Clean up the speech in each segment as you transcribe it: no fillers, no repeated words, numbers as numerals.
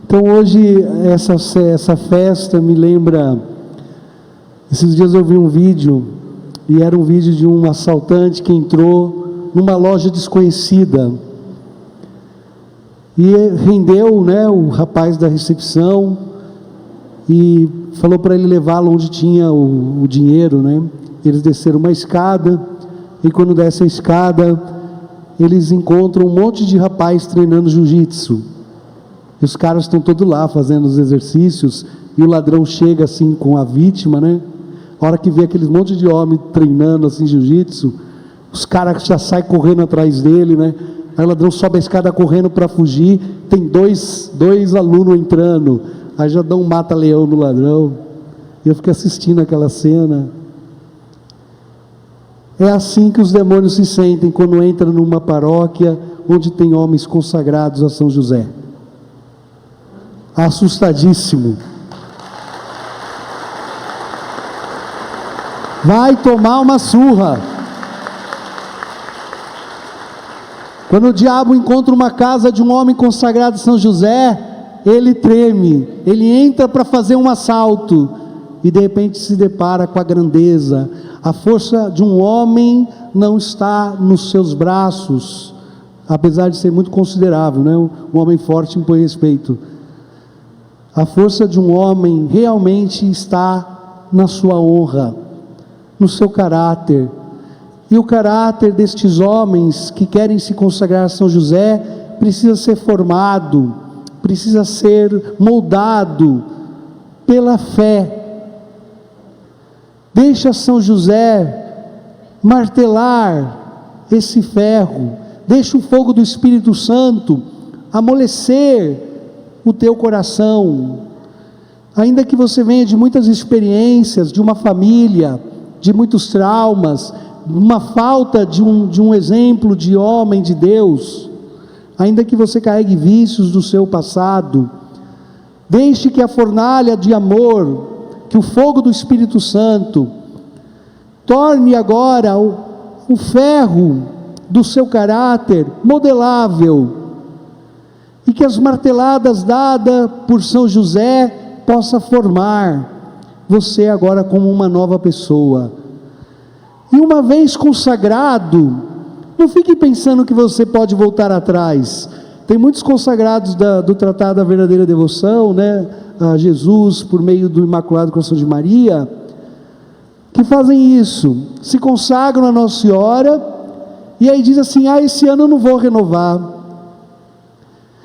Então hoje essa festa me lembra, esses dias eu vi um vídeo, e era um vídeo de um assaltante que entrou numa loja desconhecida, e rendeu, né, o rapaz da recepção, e falou para ele levá-lo onde tinha o dinheiro, né? Eles desceram uma escada, e quando desce a escada, eles encontram um monte de rapaz treinando jiu-jitsu, e os caras estão todos lá fazendo os exercícios, e o ladrão chega assim com a vítima, né? A hora que vê aqueles monte de homem treinando assim jiu-jitsu, os caras já saem correndo atrás dele, né? Aí o ladrão sobe a escada correndo para fugir, tem dois alunos entrando, aí já dá um mata-leão no ladrão, e eu fiquei assistindo aquela cena. É assim que os demônios se sentem quando entram numa paróquia onde tem homens consagrados a São José. Assustadíssimo. Vai tomar uma surra. Quando o diabo encontra uma casa de um homem consagrado a São José, ele treme, ele entra para fazer um assalto, e de repente se depara com a grandeza. A força de um homem não está nos seus braços, apesar de ser muito considerável, né? Um homem forte impõe respeito. A força de um homem realmente está na sua honra, no seu caráter. E o caráter destes homens que querem se consagrar a São José precisa ser formado, precisa ser moldado pela fé. Deixa São José martelar esse ferro, deixa o fogo do Espírito Santo amolecer o teu coração. Ainda que você venha de muitas experiências, de uma família, de muitos traumas, uma falta de um exemplo de homem de Deus, ainda que você carregue vícios do seu passado, deixe que a fornalha de amor, que o fogo do Espírito Santo, torne agora o ferro do seu caráter modelável, e que as marteladas dadas por São José possa formar você agora como uma nova pessoa. E uma vez consagrado, não fique pensando que você pode voltar atrás. Tem muitos consagrados do Tratado da Verdadeira Devoção, né, a Jesus, por meio do Imaculado Coração de Maria, que fazem isso, se consagram a Nossa Senhora, e aí diz assim: esse ano eu não vou renovar.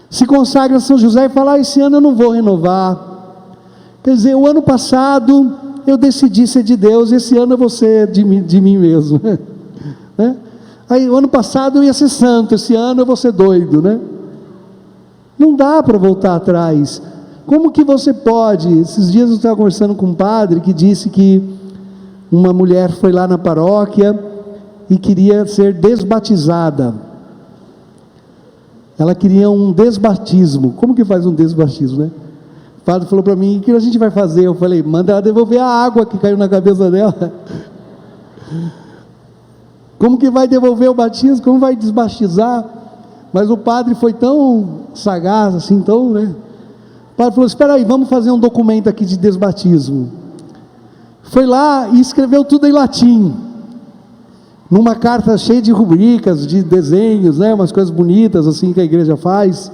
Se consagra a São José e fala: esse ano eu não vou renovar. Quer dizer, o ano passado eu decidi ser de Deus, esse ano eu vou ser de mim mesmo. Né? Aí o ano passado eu ia ser santo, esse ano eu vou ser doido, né? Não dá para voltar atrás. Como que você pode? Esses dias eu estava conversando com um padre que disse que uma mulher foi lá na paróquia e queria ser desbatizada. Ela queria um desbatismo. Como que faz um desbatismo, né? O padre falou para mim: o que a gente vai fazer? Eu falei: manda ela devolver a água que caiu na cabeça dela. Como que vai devolver o batismo? Como vai desbatizar? Mas o padre foi tão sagaz assim, então, né? O padre falou: espera aí, vamos fazer um documento aqui de desbatismo. Foi lá e escreveu tudo em latim, numa carta cheia de rubricas, de desenhos, né? Umas coisas bonitas assim que a igreja faz.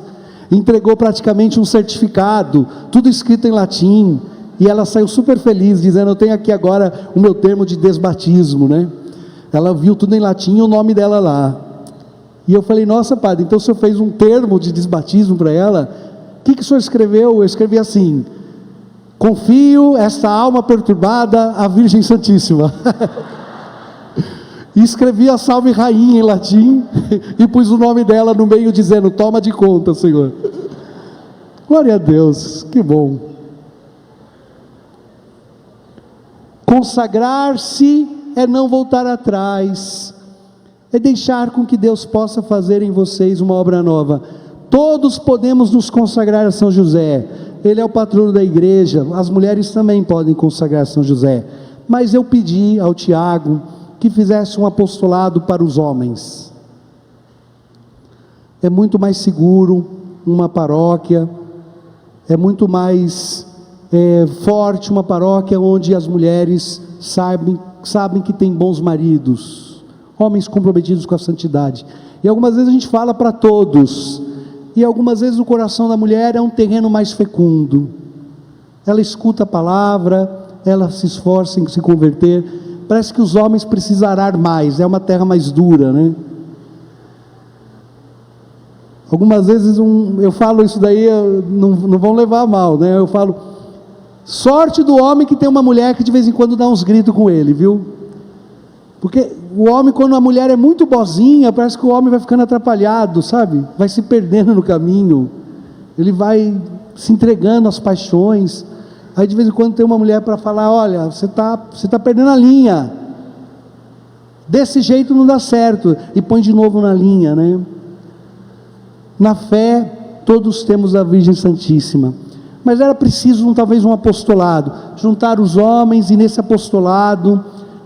Entregou praticamente um certificado, tudo escrito em latim, e ela saiu super feliz, dizendo: eu tenho aqui agora o meu termo de desbatismo, né? Ela viu tudo em latim e o nome dela lá. E eu falei: nossa, padre, então o senhor fez um termo de desbatismo para ela? O que o senhor escreveu? Eu escrevi assim: confio esta alma perturbada à Virgem Santíssima. E escrevi a Salve Rainha em latim, e pus o nome dela no meio, dizendo: toma de conta, Senhor. Glória a Deus, que bom. Consagrar-se é não voltar atrás, é deixar com que Deus possa fazer em vocês uma obra nova. Todos podemos nos consagrar a São José, ele é o patrono da igreja, as mulheres também podem consagrar a São José, mas eu pedi ao Tiago que fizesse um apostolado para os homens. É muito mais seguro uma paróquia É muito mais forte uma paróquia onde as mulheres sabem que tem bons maridos, homens comprometidos com a santidade. E algumas vezes a gente fala para todos, e algumas vezes o coração da mulher é um terreno mais fecundo. Ela escuta a palavra, ela se esforça em se converter. Parece que os homens precisam arar mais, é uma terra mais dura, né? Algumas vezes eu falo isso daí, não vão levar a mal, né? Eu falo, sorte do homem que tem uma mulher que de vez em quando dá uns gritos com ele, viu? Porque o homem, quando a mulher é muito boazinha, parece que o homem vai ficando atrapalhado, sabe? Vai se perdendo no caminho, ele vai se entregando às paixões. Aí de vez em quando tem uma mulher para falar, olha, você tá perdendo a linha, desse jeito não dá certo, e põe de novo na linha, né? Na fé, todos temos a Virgem Santíssima, mas era preciso talvez um apostolado, juntar os homens e nesse apostolado,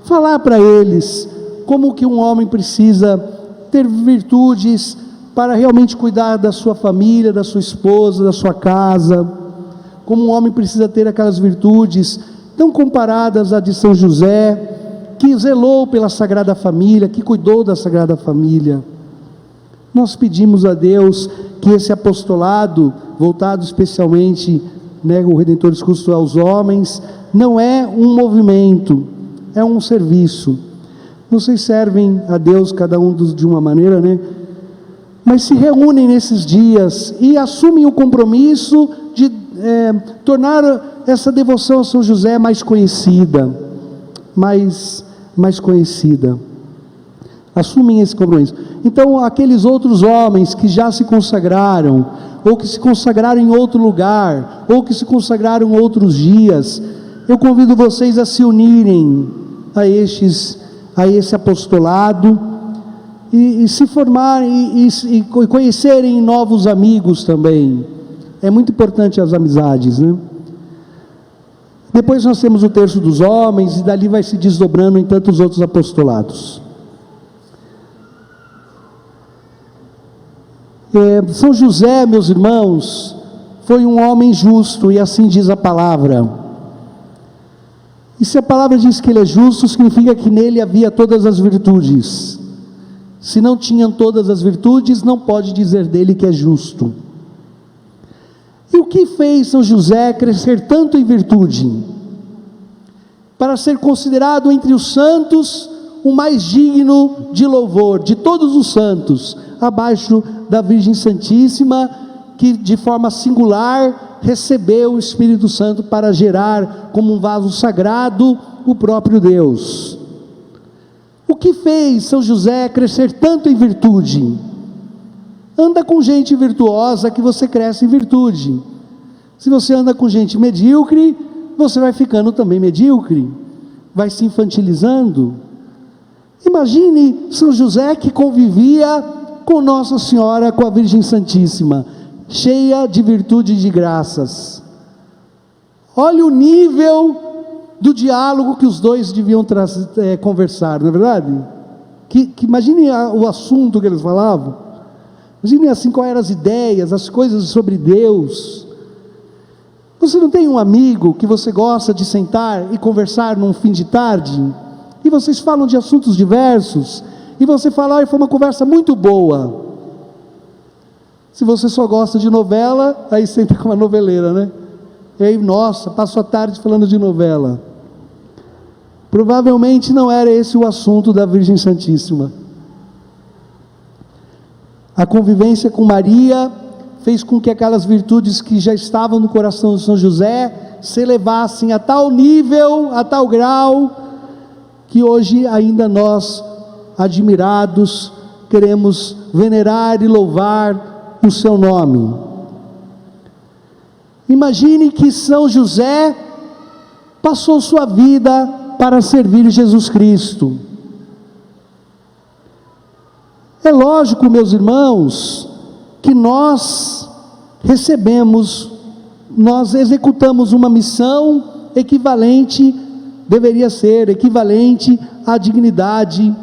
falar para eles, como que um homem precisa ter virtudes, para realmente cuidar da sua família, da sua esposa, da sua casa, como um homem precisa ter aquelas virtudes, tão comparadas à de São José, que zelou pela Sagrada Família, que cuidou da Sagrada Família. Nós pedimos a Deus que esse apostolado, voltado especialmente, né, o Redentor Discurso aos homens, não é um movimento, é um serviço. Vocês servem a Deus, cada um de uma maneira, né? Mas se reúnem nesses dias e assumem o compromisso de tornar essa devoção a São José mais conhecida, mais conhecida. Assumem esse compromisso. Então, aqueles outros homens que já se consagraram, ou que se consagraram em outro lugar, ou que se consagraram em outros dias, eu convido vocês a se unirem a esse apostolado, e se formarem, e conhecerem novos amigos também. É muito importante as amizades, né? Depois nós temos o terço dos homens, e dali vai se desdobrando em tantos outros apostolados. São José, meus irmãos, foi um homem justo, e assim diz a palavra. E se a palavra diz que ele é justo, significa que nele havia todas as virtudes. Se não tinham todas as virtudes, não pode dizer dele que é justo. E o que fez São José crescer tanto em virtude? Para ser considerado entre os santos o mais digno de louvor, de todos os santos, abaixo da Virgem Santíssima, que de forma singular recebeu o Espírito Santo para gerar como um vaso sagrado o próprio Deus. O que fez São José crescer tanto em virtude? Anda com gente virtuosa que você cresce em virtude. Se você anda com gente medíocre, você vai ficando também medíocre, vai se infantilizando. Imagine São José que convivia com Nossa Senhora, com a Virgem Santíssima, cheia de virtude e de graças. Olha o nível do diálogo que os dois deviam conversar, não é verdade? Imagine o assunto que eles falavam. Imagine assim quais eram as ideias, as coisas sobre Deus. Você não tem um amigo que você gosta de sentar e conversar num fim de tarde? E vocês falam de assuntos diversos, e você fala, foi uma conversa muito boa. Se você só gosta de novela, aí senta com uma noveleira, né? E aí, nossa, passo a tarde falando de novela. Provavelmente não era esse o assunto da Virgem Santíssima. A convivência com Maria fez com que aquelas virtudes que já estavam no coração de São José se elevassem a tal nível, a tal grau, que hoje ainda nós, admirados, queremos venerar e louvar o seu nome. Imagine que São José passou sua vida para servir Jesus Cristo. É lógico, meus irmãos, que nós executamos uma missão equivalente, deveria ser equivalente à dignidade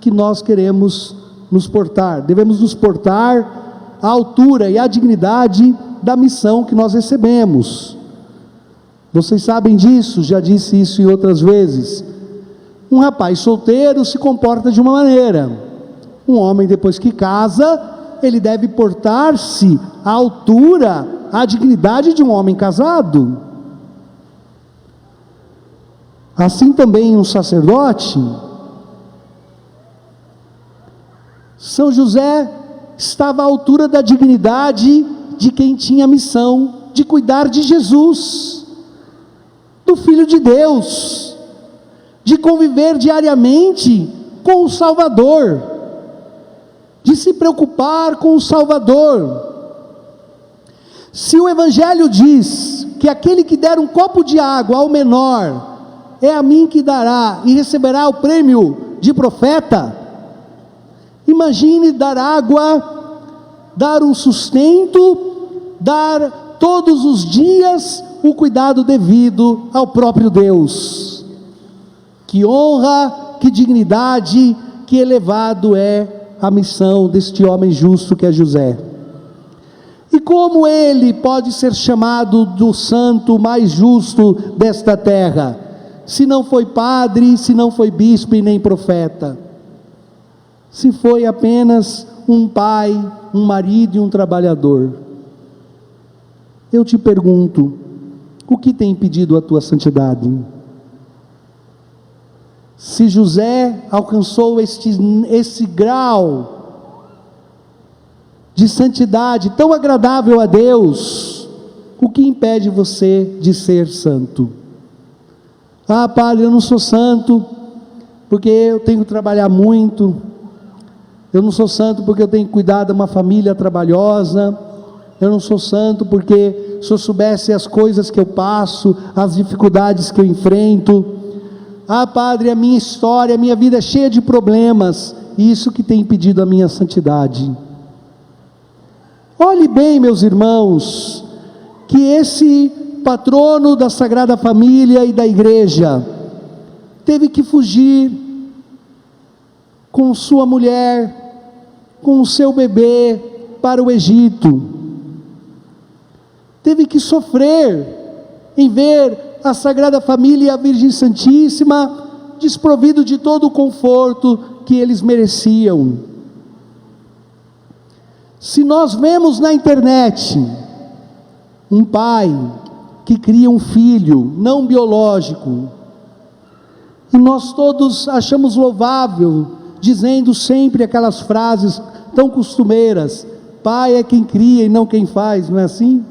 que nós queremos nos portar. Devemos nos portar à altura e à dignidade da missão que nós recebemos. Vocês sabem disso, já disse isso em outras vezes. Um rapaz solteiro se comporta de uma maneira. Um homem, depois que casa, ele deve portar-se à altura, à dignidade de um homem casado. Assim também um sacerdote. São José estava à altura da dignidade de quem tinha a missão de cuidar de Jesus, do Filho de Deus, de conviver diariamente com o Salvador, de se preocupar com o Salvador. Se o Evangelho diz que aquele que der um copo de água ao menor, é a mim que dará e receberá o prêmio de profeta, imagine dar água, dar um sustento, dar todos os dias o cuidado devido ao próprio Deus. Que honra, que dignidade, que elevado é a missão deste homem justo que é José. E como ele pode ser chamado do santo mais justo desta terra, se não foi padre, se não foi bispo e nem profeta? Se foi apenas um pai, um marido e um trabalhador. Eu te pergunto, o que tem impedido a tua santidade? Se José alcançou esse grau de santidade tão agradável a Deus, o que impede você de ser santo? Ah, padre, eu não sou santo porque eu tenho que trabalhar muito. Eu não sou santo porque eu tenho que cuidar de uma família trabalhosa. Eu não sou santo porque, se eu soubesse as coisas que eu passo, as dificuldades que eu enfrento. Ah, padre, a minha história, a minha vida é cheia de problemas, e isso que tem impedido a minha santidade. Olhe bem, meus irmãos, que esse patrono da Sagrada Família e da Igreja teve que fugir com sua mulher, com o seu bebê para o Egito. Teve que sofrer em ver a Sagrada Família e a Virgem Santíssima desprovido de todo o conforto que eles mereciam. Se nós vemos na internet um pai que cria um filho não biológico, e nós todos achamos louvável, dizendo sempre aquelas frases tão costumeiras: pai é quem cria e não quem faz, não é assim?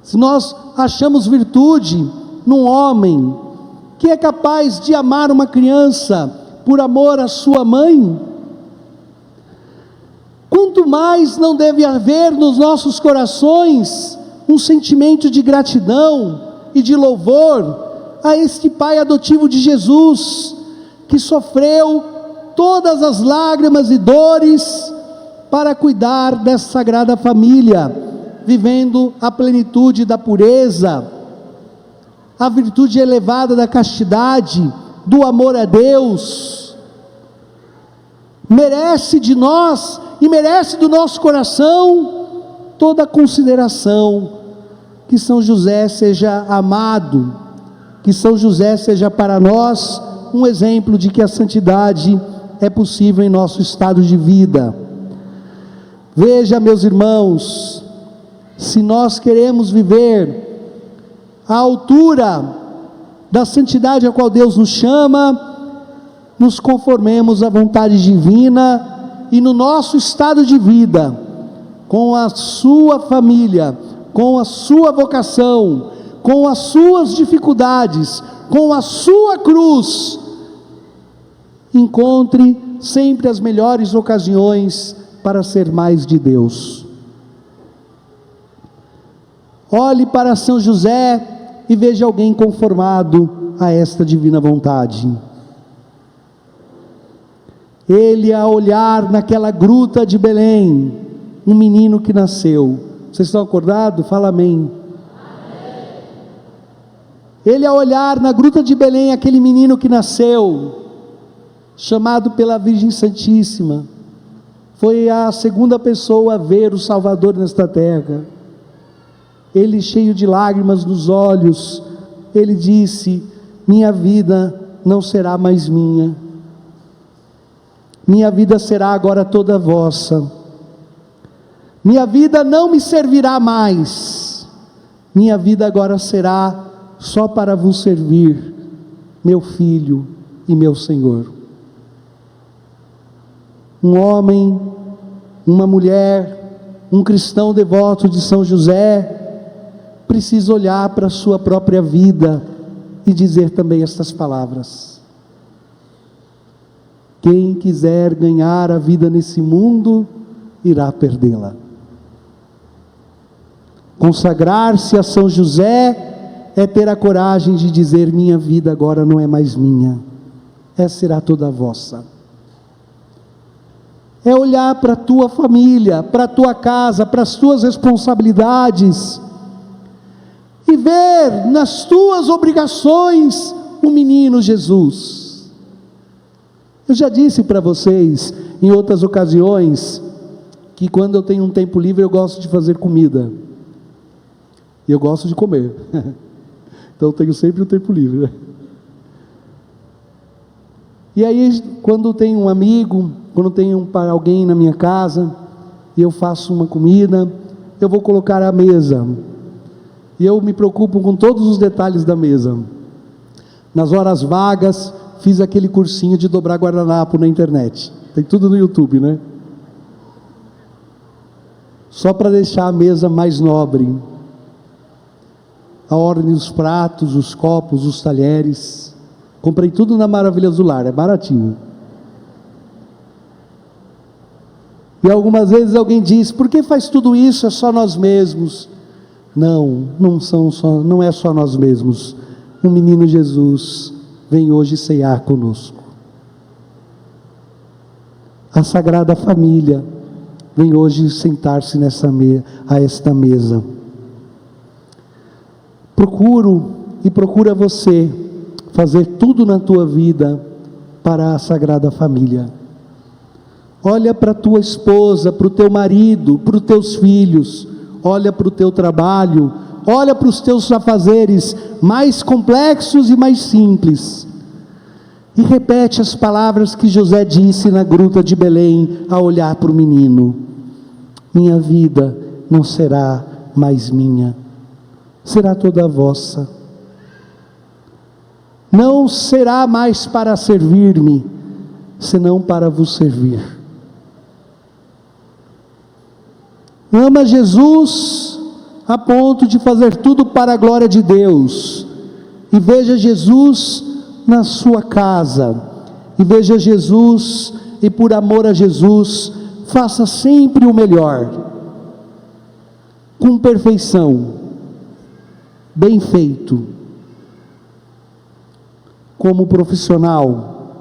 Se nós achamos virtude num homem que é capaz de amar uma criança por amor à sua mãe, quanto mais não deve haver nos nossos corações um sentimento de gratidão e de louvor a este pai adotivo de Jesus, que sofreu todas as lágrimas e dores para cuidar dessa Sagrada Família, vivendo a plenitude da pureza, a virtude elevada da castidade, do amor a Deus. Merece de nós e merece do nosso coração toda a consideração. Que São José seja amado, que São José seja para nós um exemplo de que a santidade é possível em nosso estado de vida. Veja, meus irmãos, se nós queremos viver à altura da santidade a qual Deus nos chama, nos conformemos à vontade divina e no nosso estado de vida, com a sua família, com a sua vocação, com as suas dificuldades, com a sua cruz, encontre sempre as melhores ocasiões para ser mais de Deus. Olhe para São José e veja alguém conformado a esta divina vontade. Ele, a olhar naquela gruta de Belém, um menino que nasceu. Vocês estão acordados? Fala amém. Ele, a olhar na gruta de Belém aquele menino que nasceu, chamado pela Virgem Santíssima, foi a segunda pessoa a ver o Salvador nesta terra. ele cheio de lágrimas nos olhos, ele disse: minha vida não será mais minha, minha vida será agora toda vossa, minha vida não me servirá mais, minha vida agora será só para vos servir, meu filho e meu Senhor. Um homem, uma mulher, um cristão devoto de São José, precisa olhar para a sua própria vida e dizer também estas palavras: quem quiser ganhar a vida nesse mundo, irá perdê-la. Consagrar-se a São José é ter a coragem de dizer: minha vida agora não é mais minha, essa será toda vossa. É olhar para a tua família, para a tua casa, para as tuas responsabilidades, e ver nas tuas obrigações o menino Jesus. Eu já disse para vocês, em outras ocasiões, que quando eu tenho um tempo livre eu gosto de fazer comida, e eu gosto de comer, então eu tenho sempre um tempo livre, né? E aí, quando tem um amigo, quando tem alguém na minha casa, e eu faço uma comida, eu vou colocar a mesa, e eu me preocupo com todos os detalhes da mesa. Nas horas vagas, fiz aquele cursinho de dobrar guardanapo na internet, tem tudo no YouTube, né? Só para deixar a mesa mais nobre, a ordem dos pratos, os copos, os talheres. Comprei tudo na Maravilha do Lar, é baratinho. E algumas vezes alguém diz: por que faz tudo isso? É só nós mesmos. Não, não é só nós mesmos. O menino Jesus vem hoje ceiar conosco. A Sagrada Família vem hoje sentar-se a esta mesa. Procura você fazer tudo na tua vida para a Sagrada Família. Olha para a tua esposa, para o teu marido, para os teus filhos, olha para o teu trabalho, olha para os teus afazeres mais complexos e mais simples, e repete as palavras que José disse na gruta de Belém, ao olhar para o menino: minha vida não será mais minha, será toda vossa. Não será mais para servir-me, senão para vos servir. Ama Jesus a ponto de fazer tudo para a glória de Deus, e veja Jesus na sua casa, e veja Jesus, e por amor a Jesus, faça sempre o melhor, com perfeição, bem feito, como profissional,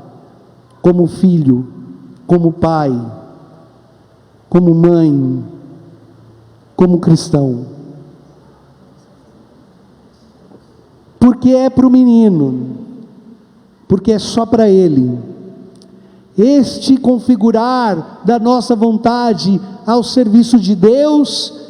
como filho, como pai, como mãe, como cristão. Porque é para o menino, porque é só para ele. Este configurar da nossa vontade ao serviço de Deus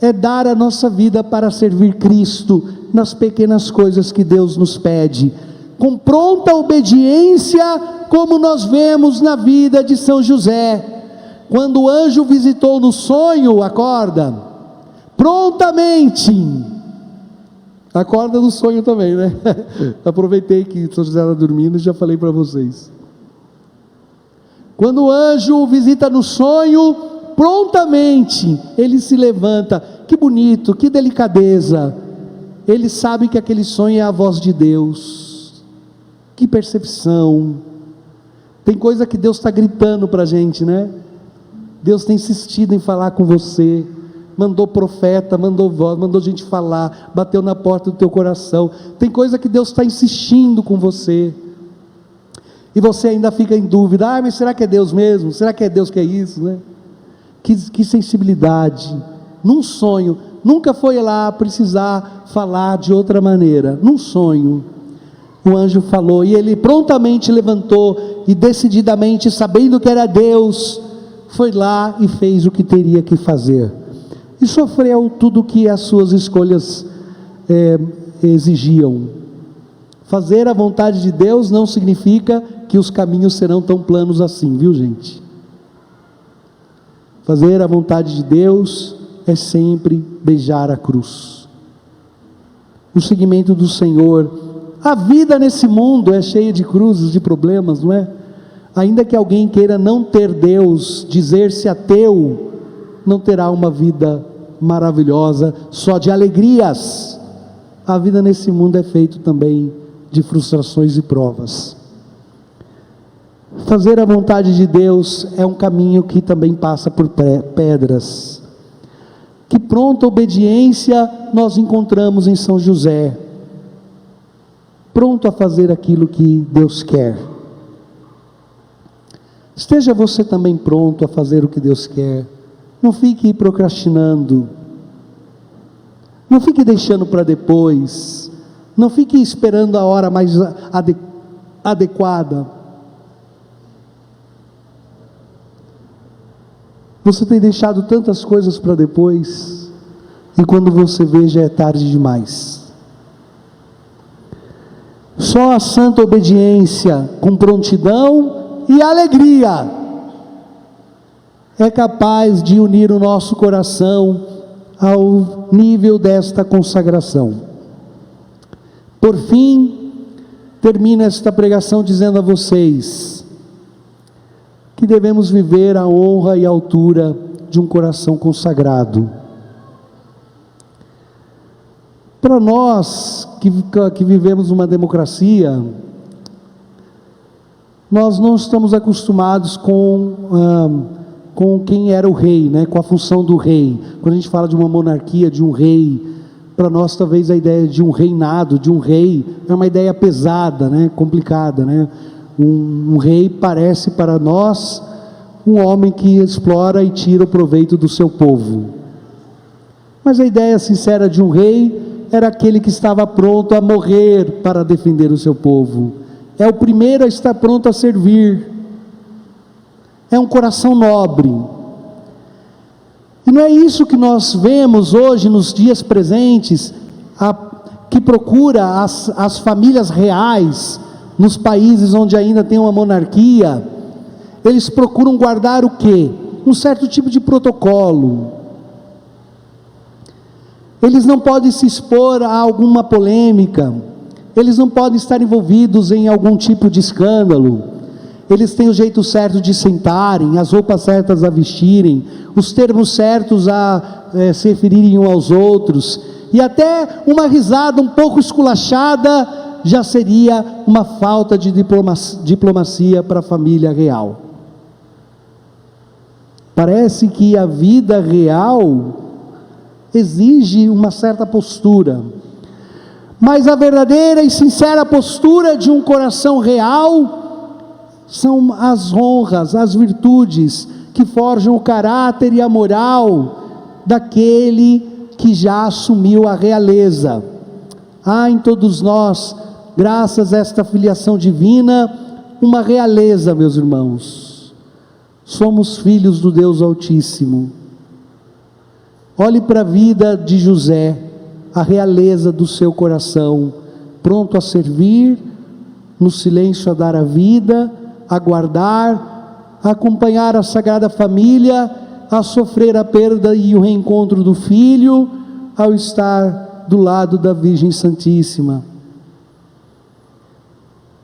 é dar a nossa vida para servir Cristo nas pequenas coisas que Deus nos pede, com pronta obediência, como nós vemos na vida de São José. Quando o anjo visitou no sonho, acorda, prontamente, acorda no sonho também, né? Aproveitei que São José estava dormindo e já falei para vocês. Quando o anjo visita no sonho, prontamente, ele se levanta. Que bonito, que delicadeza. Ele sabe que aquele sonho é a voz de Deus. Que percepção. Tem coisa que Deus está gritando para a gente, né? Deus tem insistido em falar com você, mandou profeta, mandou voz, mandou gente falar, bateu na porta do teu coração. Tem coisa que Deus está insistindo com você, e você ainda fica em dúvida: mas será que é Deus mesmo? Será que é Deus que é isso, né? Que sensibilidade. Num sonho, nunca foi lá precisar falar de outra maneira. Num sonho, o anjo falou, e ele prontamente levantou, e decididamente, sabendo que era Deus, foi lá e fez o que teria que fazer. e sofreu tudo o que as suas escolhas exigiam. Fazer a vontade de Deus não significa que os caminhos serão tão planos assim, viu, gente? Fazer a vontade de Deus é sempre beijar a cruz. O seguimento do Senhor. A vida nesse mundo é cheia de cruzes, de problemas, não é? Ainda que alguém queira não ter Deus, dizer-se ateu, não terá uma vida maravilhosa, só de alegrias. A vida nesse mundo é feita também de frustrações e provas. Fazer a vontade de Deus é um caminho que também passa por pedras. Que pronta obediência nós encontramos em São José, pronto a fazer aquilo que Deus quer. Esteja você também pronto a fazer o que Deus quer. Não fique procrastinando, não fique deixando para depois, não fique esperando a hora mais adequada. Você tem deixado tantas coisas para depois, e quando você vê já é tarde demais. Só a santa obediência com prontidão e alegria é capaz de unir o nosso coração ao nível desta consagração. Por fim, termino esta pregação dizendo a vocês que devemos viver a honra e a altura de um coração consagrado. Para nós que vivemos uma democracia, nós não estamos acostumados com quem era o rei, né? Com a função do rei. Quando a gente fala de uma monarquia, de um rei, para nós talvez a ideia de um reinado, de um rei, é uma ideia pesada, né? Complicada, né? Um rei parece para nós um homem que explora e tira o proveito do seu povo. Mas a ideia sincera de um rei era aquele que estava pronto a morrer para defender o seu povo. É o primeiro a estar pronto a servir. É um coração nobre. E não é isso que nós vemos hoje nos dias presentes, que procura as famílias reais, nos países onde ainda tem uma monarquia, eles procuram guardar o quê? Um certo tipo de protocolo. Eles não podem se expor a alguma polêmica, eles não podem estar envolvidos em algum tipo de escândalo. Eles têm o jeito certo de sentarem, as roupas certas a vestirem, os termos certos a se referirem uns aos outros, e até uma risada um pouco esculachada já seria uma falta de diplomacia para a família real. Parece que a vida real exige uma certa postura, mas a verdadeira e sincera postura de um coração real são as honras, as virtudes que forjam o caráter e a moral daquele que já assumiu a realeza. Há em todos nós, graças a esta filiação divina, uma realeza, meus irmãos. Somos filhos do Deus Altíssimo. Olhe para a vida de José, a realeza do seu coração, pronto a servir, no silêncio a dar a vida, a guardar, a acompanhar a Sagrada Família, a sofrer a perda e o reencontro do filho, ao estar do lado da Virgem Santíssima.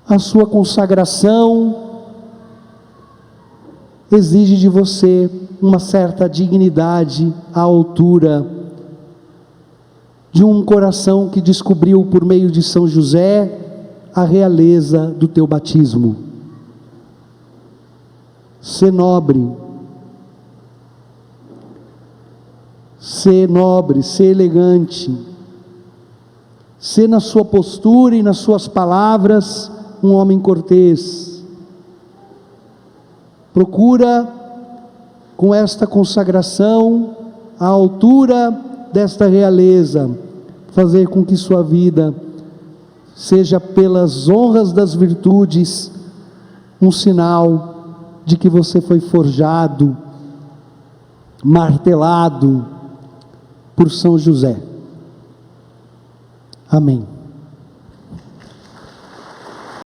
A sua consagração exige de você uma certa dignidade à altura de um coração que descobriu por meio de São José a realeza do teu batismo. Ser nobre, ser elegante, ser na sua postura e nas suas palavras um homem cortês. Procura com esta consagração, à altura desta realeza, fazer com que sua vida seja pelas honras das virtudes um sinal de que você foi forjado, martelado, por São José. Amém.